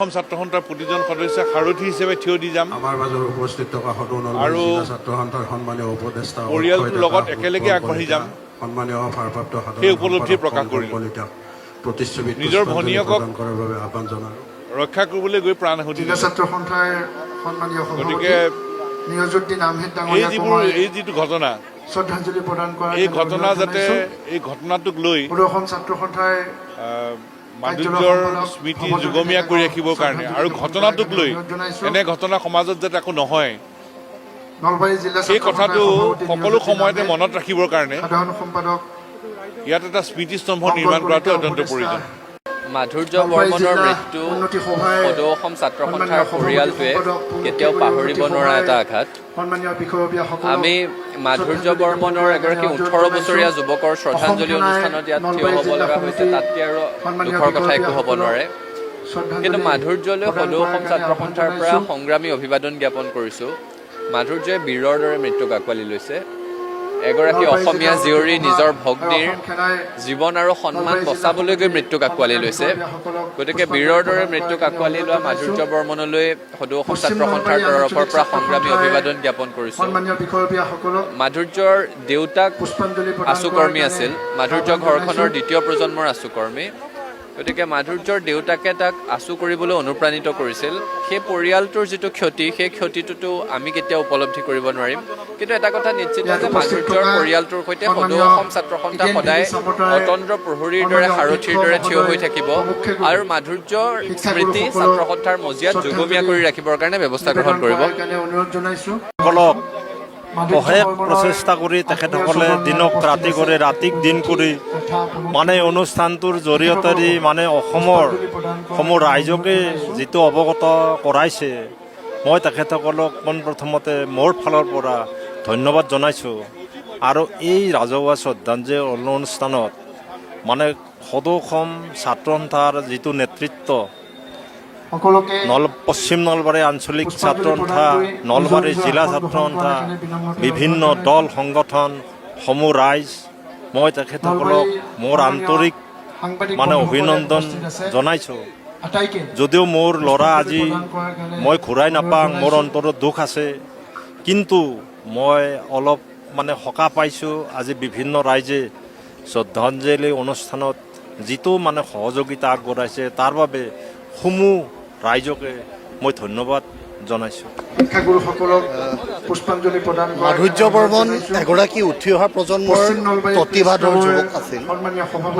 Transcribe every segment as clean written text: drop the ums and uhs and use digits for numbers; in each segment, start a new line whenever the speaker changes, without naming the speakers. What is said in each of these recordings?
অসম ছাত্ৰ সন্থাৰ প্ৰতিজন সদস্যক সাৰথী হিচাপে থিয় দি যাম
আমাৰ মাজত উপস্থিত থকা
আৰু
ছাত্ৰ সন্থাৰ সন্মানীয় উপদেষ্টা
পৰিয়ালটোৰ লগত একেলগে আগবাঢ়ি যাম
সন্মানীয় ভাৰপ্ৰাপ্ত
সেই উপলব্ধি প্ৰকাশ কৰিলোঁ নিজৰ ভনীয়েকক
আহ্বান জনালোঁ
ৰক্ষা কৰিবলৈ গৈ প্ৰাণ আহুতি দিলে।
ছাত্ৰ সন্থাৰ সন্মানীয়
গতিকে
নিয়োজুদ্দিন আহমেদ
এই যিটো ঘটনা
শ্ৰদ্ধাঞ্জলি প্ৰদান কৰা
এই ঘটনা যাতে এই ঘটনাটোক লৈ
অসম ছাত্ৰ সন্থাই
মাধুৰ্যৰ স্মৃতি যুগমীয়া কৰি ৰাখিবৰ কাৰণে আৰু ঘটনাটোক লৈ এনে ঘটনা সমাজত যাতে একো নহয়
নলবাৰী জিলা
সেই কথাটো সকলো সময়তে মনত ৰাখিবৰ কাৰণে
সাধাৰণ সম্পাদক
ইয়াত এটা স্মৃতিস্তম্ভ নিৰ্মাণ কৰাটো অত্যন্ত প্ৰয়োজন।
মাধুৰ্য বৰ্মনৰ মৃত্যু সদৌ অসম ছাত্ৰ সন্থাৰ পৰিয়ালটোৱে কেতিয়াও পাহৰিব নোৱাৰা এটা আঘাত। আমি মাধুৰ্য বৰ্মনৰ এগৰাকী 18 বছৰীয়া যুৱকৰ শ্ৰদ্ধাঞ্জলি অনুষ্ঠানত ইয়াত থিয় হ'ব লগা হৈছে, তাতকৈ আৰু দুখৰ কথা একো হ'ব নোৱাৰে। কিন্তু মাধুৰ্যলৈ সদৌ অসম ছাত্ৰ সন্থাৰ পৰা সংগ্ৰামী অভিবাদন জ্ঞাপন কৰিছোঁ। মাধুৰ্যই বীৰৰ দৰে মৃত্যুক আঁকোৱালি লৈছে। এগৰাকী অসমীয়া জীয়ৰী নিজৰ ভগ্নীৰ জীৱন আৰু সন্মান বচাবলৈ গৈ মৃত্যুক আঁকোৱালি লৈছে। গতিকে বীৰৰ দৰে মৃত্যুক আঁকোৱালি লোৱা মাধুৰ্য বৰ্মনলৈ সদৌ অসম ছাত্ৰ সন্থাৰ তৰফৰ পৰা সংগ্ৰামী অভিবাদন জ্ঞাপন কৰিছোঁ। মাধুৰ্যৰ দেউতাক আছুকৰ্মী আছিল, মাধুৰ্য ঘৰখনৰ দ্বিতীয় প্ৰজন্মৰ আছুকৰ্মী। গতিকে মাধুৰ্যৰ দেউতাকে তাক আছু কৰিবলৈ অনুপ্ৰাণিত কৰিছিল। সেই পৰিয়ালটোৰ যিটো ক্ষতি, সেই ক্ষতিটোতো আমি কেতিয়াও উপলব্ধি কৰিব নোৱাৰিম। কিন্তু এটা কথা নিশ্চিত যে মাধুৰ্যৰ পৰিয়ালটোৰ সৈতে সদৌ অসম ছাত্ৰ সন্থা সদায় অতন্দ্ৰ প্ৰহৰীৰ দৰে সাৰথীৰ দৰে থিয় হৈ থাকিব আৰু মাধুৰ্যৰ স্মৃতি ছাত্ৰ সন্থাৰ মজিয়াত যুগমীয়া কৰি ৰাখিবৰ কাৰণে ব্যৱস্থা গ্ৰহণ কৰিব।
অশেষ প্ৰচেষ্টা কৰি তেখেতসকলে দিনক ৰাতি কৰি ৰাতিক দিন কৰি অনুষ্ঠানটোৰ জৰিয়তে অসমৰ সমূহ ৰাইজকে যিটো অৱগত কৰাইছে, মই তেখেতসকলক পোনপ্ৰথমতে মোৰ ফালৰ পৰা ধন্যবাদ জনাইছোঁ। আৰু এই ৰাজহুৱা শ্ৰদ্ধাঞ্জলি অনুষ্ঠানত সদৌ অসম ছাত্ৰ সন্থাৰ যিটো নেতৃত্ব, পশ্চিম নলবাৰী আঞ্চলিক ছাত্ৰ সন্থা, নলবাৰী জিলা ছাত্ৰ সন্থা, বিভিন্ন দল সংগঠন, সমূহ ৰাইজ, মই তেখেতসকলক মোৰ আন্তৰিক অভিনন্দন জনাইছোঁ। যদিও মোৰ ল'ৰা আজি মই ঘূৰাই নাপাওঁ, মোৰ অন্তৰত দুখ আছে, কিন্তু মই অলপ সকাহ পাইছোঁ। আজি বিভিন্ন ৰাইজে শ্ৰদ্ধাঞ্জলি অনুষ্ঠানত যিটো সহযোগিতা আগবঢ়াইছে তাৰ বাবে সমূহ ৰাইজকে মই ধন্যবাদ জনাইছোঁ।
মাধুৰ্য বৰ্মন এগৰাকী উঠি অহা প্ৰজন্মৰ প্ৰতিভাধৰ যুৱক আছিল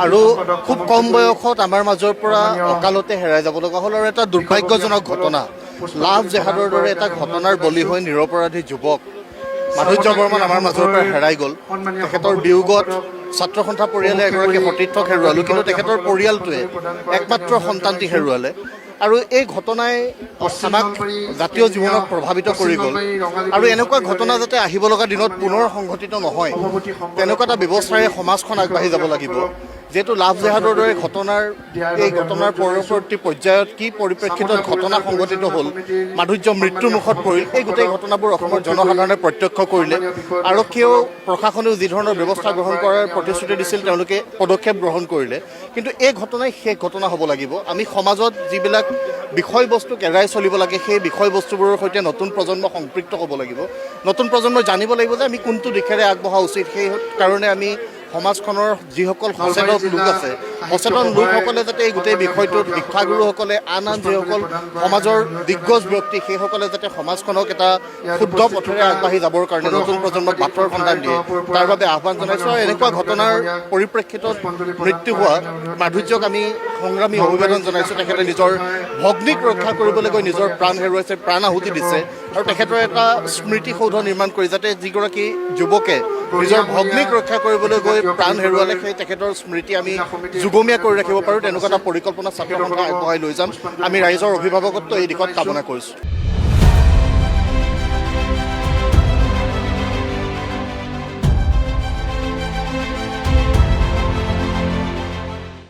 আৰু খুব কম বয়সত আমাৰ মাজৰ পৰা অকালতে হেৰাই যাব লগা হ'ল। আৰু এটা দুৰ্ভাগ্যজনক ঘটনা, লাভ জেহাদৰ দৰে এটা ঘটনাৰ বলি হৈ নিৰপৰাধী যুৱক মাধুৰ্য বৰ্মন আমাৰ মাজৰ পৰা হেৰাই গ'ল। তেখেতৰ বিয়োগত ছাত্ৰ সন্থা পৰিয়ালে এগৰাকী সতীৰ্থক হেৰুৱালোঁ, কিন্তু তেখেতৰ পৰিয়ালটোৱে একমাত্ৰ সন্তানটি হেৰুৱালে। আৰু এই ঘটনাই আমাক জাতীয় জীৱনক প্ৰভাৱিত কৰি গ'ল। আৰু এনেকুৱা ঘটনা যাতে আহিব লগা দিনত পুনৰ সংঘটিত নহয়, তেনেকুৱা এটা ব্যৱস্থাৰে সমাজখন আগবাঢ়ি যাব লাগিব। যিহেতু লাভ জেহাদৰ দৰে এই ঘটনাৰ পৰৱৰ্তী পৰ্যায়ত কি পৰিপ্ৰেক্ষিতত ঘটনা সংঘটিত হ'ল, মাধুৰ্য মৃত্যুৰ মুখত পৰিল, এই গোটেই ঘটনাবোৰ অসমৰ জনসাধাৰণে প্ৰত্যক্ষ কৰিলে। আৰক্ষীয়েও প্ৰশাসনেও যি ধৰণৰ ব্যৱস্থা গ্ৰহণ কৰাৰ প্ৰতিশ্ৰুতি দিছিল তেওঁলোকে পদক্ষেপ গ্ৰহণ কৰিলে। কিন্তু এই ঘটনাই শেষ ঘটনা হ'ব লাগিব। আমি সমাজত যিবিলাক বিষয়বস্তুক এৰাই চলিব লাগে, সেই বিষয়বস্তুবোৰৰ সৈতে নতুন প্ৰজন্ম সম্পৃক্ত হ'ব লাগিব। নতুন প্ৰজন্মই জানিব লাগিব যে আমি কোনটো দিশেৰে আগবঢ়া উচিত। সেই কাৰণে আমি সমাজখনৰ যিসকল সচেতন লোক আছে, সচেতন লোকসকলে যাতে এই গোটেই বিষয়টোত, শিক্ষাগুৰুসকলে, আন যিসকল সমাজৰ দিগ্গজ ব্যক্তি, সেইসকলে যাতে সমাজখনক এটা শুদ্ধ পথেৰে আগবাঢ়ি যাবৰ কাৰণে নতুন প্ৰজন্মক বাটৰ সন্ধান দিয়ে, তাৰ বাবে আহ্বান জনাইছোঁ। আৰু এনেকুৱা ঘটনাৰ পৰিপ্ৰেক্ষিতত মৃত্যু হোৱা মাধুৰ্যক আমি সংগ্ৰামী অভিবাদন জনাইছোঁ। তেখেতে নিজৰ ভগ্নীক ৰক্ষা কৰিবলৈ গৈ নিজৰ প্ৰাণ হেৰুৱাইছে, প্ৰাণ আহুতি দিছে। আৰু তেখেতৰ এটা স্মৃতিসৌধ নিৰ্মাণ কৰি যাতে যিগৰাকী যুৱকে নিজৰ ভগ্নীক ৰক্ষা কৰিবলৈ গৈ প্ৰাণ হেৰুৱালে, সেই তেখেতৰ স্মৃতি আমি যুগমীয়া কৰি ৰাখিব পাৰোঁ, তেনেকুৱা এটা পৰিকল্পনা ছাত্ৰ সন্থাই আগবঢ়াই লৈ যাম। আমি ৰাইজৰ অভিভাৱকত্ব এই দিশত কামনা কৰিছোঁ।